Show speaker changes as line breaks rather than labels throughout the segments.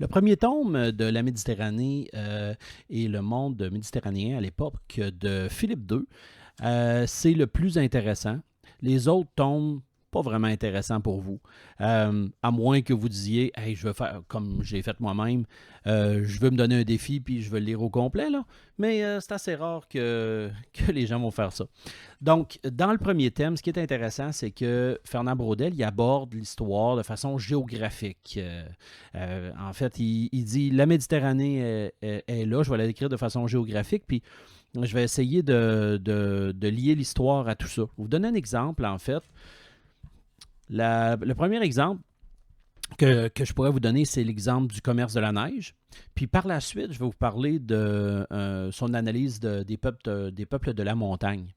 Le premier tome de la Méditerranée et le monde méditerranéen à l'époque de Philippe II, c'est le plus intéressant. Les autres tomes, pas vraiment intéressants pour vous. À moins que vous disiez, hey, je veux faire comme j'ai fait moi-même, je veux me donner un défi puis je veux le lire au complet, là. Mais c'est assez rare que les gens vont faire ça. Donc, dans le premier thème, ce qui est intéressant, c'est que Fernand Braudel, il aborde l'histoire de façon géographique. En fait, il dit la Méditerranée est là, je vais la décrire de façon géographique, puis je vais essayer de lier l'histoire à tout ça. Je vais vous donner un exemple, en fait. Le premier exemple que je pourrais vous donner, c'est l'exemple du commerce de la neige. Puis par la suite, je vais vous parler de son analyse des peuples de la montagne.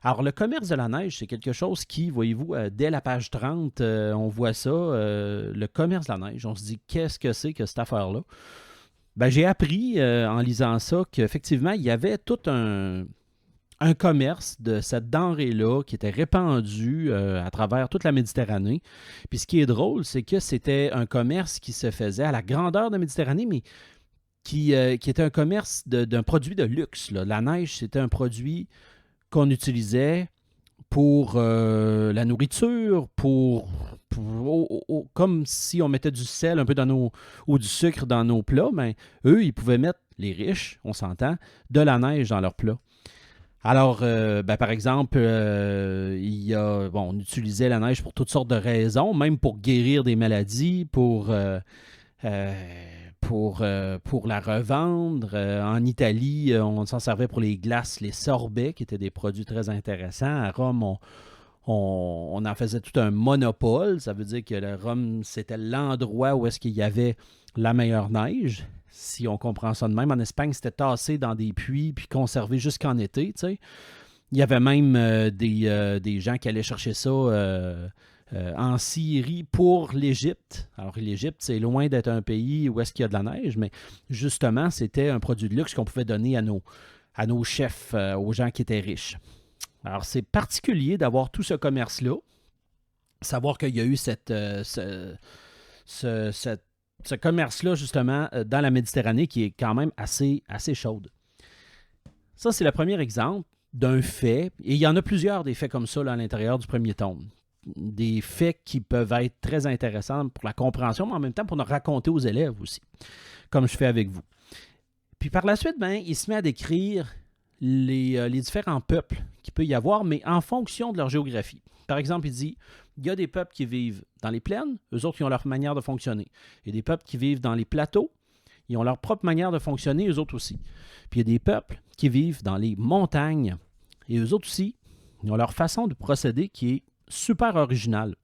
Alors, le commerce de la neige, c'est quelque chose qui, voyez-vous, dès la page 30, on voit ça, le commerce de la neige. On se dit, qu'est-ce que c'est que cette affaire-là? Ben, j'ai appris en lisant ça qu'effectivement, il y avait tout un commerce de cette denrée-là qui était répandu à travers toute la Méditerranée. Puis ce qui est drôle, c'est que c'était un commerce qui se faisait à la grandeur de la Méditerranée, mais qui était un commerce d'un produit de luxe, là. La neige, c'était un produit qu'on utilisait pour la nourriture, comme si on mettait du sel un peu ou du sucre dans nos plats, mais eux, ils pouvaient mettre, les riches, on s'entend, de la neige dans leurs plats. Alors, par exemple, on utilisait la neige pour toutes sortes de raisons, même pour guérir des maladies, pour la revendre. En Italie, on s'en servait pour les glaces, les sorbets, qui étaient des produits très intéressants. À Rome, on en faisait tout un monopole. Ça veut dire que le Rome, c'était l'endroit où est-ce qu'il y avait la meilleure neige. Si on comprend ça de même, en Espagne, c'était tassé dans des puits puis conservé jusqu'en été. Tu sais. Il y avait même des gens qui allaient chercher ça en Syrie pour l'Égypte. Alors, l'Égypte, c'est loin d'être un pays où est-ce qu'il y a de la neige, mais justement, c'était un produit de luxe qu'on pouvait donner à nos chefs, aux gens qui étaient riches. Alors, c'est particulier d'avoir tout ce commerce-là, savoir qu'il y a eu ce commerce-là, justement, dans la Méditerranée, qui est quand même assez chaude. Ça, c'est le premier exemple d'un fait, et il y en a plusieurs des faits comme ça là, à l'intérieur du premier tome. Des faits qui peuvent être très intéressants pour la compréhension, mais en même temps pour nous raconter aux élèves aussi, comme je fais avec vous. Puis par la suite, il se met à décrire les différents peuples qu'il peut y avoir, mais en fonction de leur géographie. Par exemple, il dit, il y a des peuples qui vivent dans les plaines, eux autres, ils ont leur manière de fonctionner. Il y a des peuples qui vivent dans les plateaux, ils ont leur propre manière de fonctionner, eux autres aussi. Puis il y a des peuples qui vivent dans les montagnes, et eux autres aussi, ils ont leur façon de procéder qui est super originale.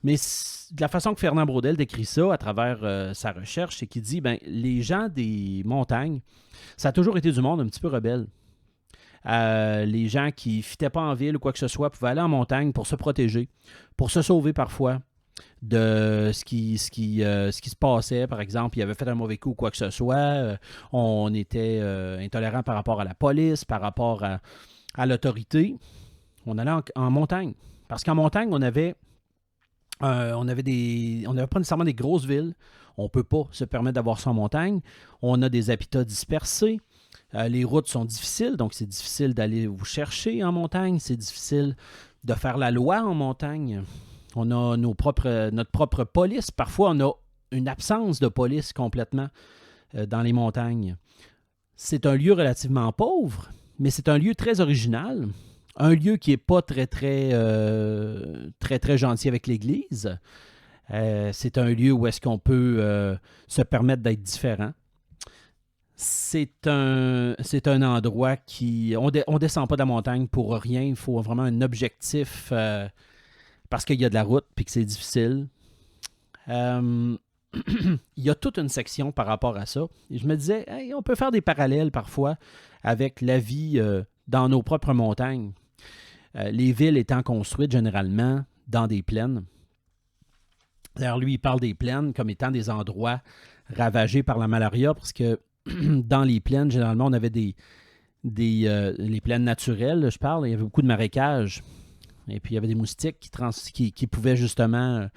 Mais de la façon que Fernand Braudel décrit ça à travers sa recherche, c'est qu'il dit, les gens des montagnes, ça a toujours été du monde un petit peu rebelle. Les gens qui ne fitaient pas en ville ou quoi que ce soit pouvaient aller en montagne pour se protéger, pour se sauver parfois de ce qui se passait. Par exemple, il avait fait un mauvais coup ou quoi que ce soit. On était intolérant par rapport à la police, par rapport à l'autorité. On allait en montagne. Parce qu'en montagne, on n'avait pas nécessairement des grosses villes. On ne peut pas se permettre d'avoir ça en montagne. On a des habitats dispersés. Les routes sont difficiles, donc c'est difficile d'aller vous chercher en montagne. C'est difficile de faire la loi en montagne. On a notre propre police. Parfois, on a une absence de police complètement dans les montagnes. C'est un lieu relativement pauvre, mais c'est un lieu très original. Un lieu qui n'est pas très gentil avec l'Église. C'est un lieu où est-ce qu'on peut se permettre d'être différent. C'est un endroit qui... On descend pas de la montagne pour rien. Il faut vraiment un objectif parce qu'il y a de la route et que c'est difficile. Il y a toute une section par rapport à ça. Et je me disais, hey, on peut faire des parallèles parfois avec la vie dans nos propres montagnes. Les villes étant construites généralement dans des plaines. D'ailleurs, lui, il parle des plaines comme étant des endroits ravagés par la malaria parce que dans les plaines, généralement, on avait les plaines naturelles, je parle, il y avait beaucoup de marécages. Et puis, il y avait des moustiques qui pouvaient justement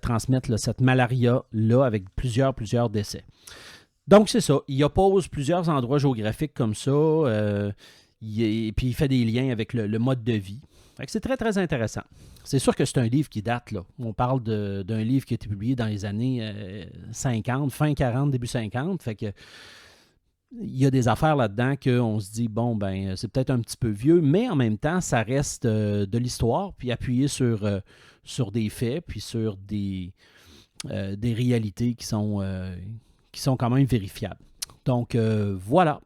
transmettre là, cette malaria-là avec plusieurs décès. Donc, c'est ça. Il oppose plusieurs endroits géographiques comme ça, et puis il fait des liens avec le mode de vie. Fait que c'est très, très intéressant. C'est sûr que c'est un livre qui date, là. On parle d'un livre qui a été publié dans les années 50, fin 40, début 50. Fait que il y a des affaires là-dedans qu'on se dit, bon, ben, c'est peut-être un petit peu vieux, mais en même temps, ça reste de l'histoire, puis appuyé sur des faits, puis sur des réalités qui sont quand même vérifiables. Donc, voilà.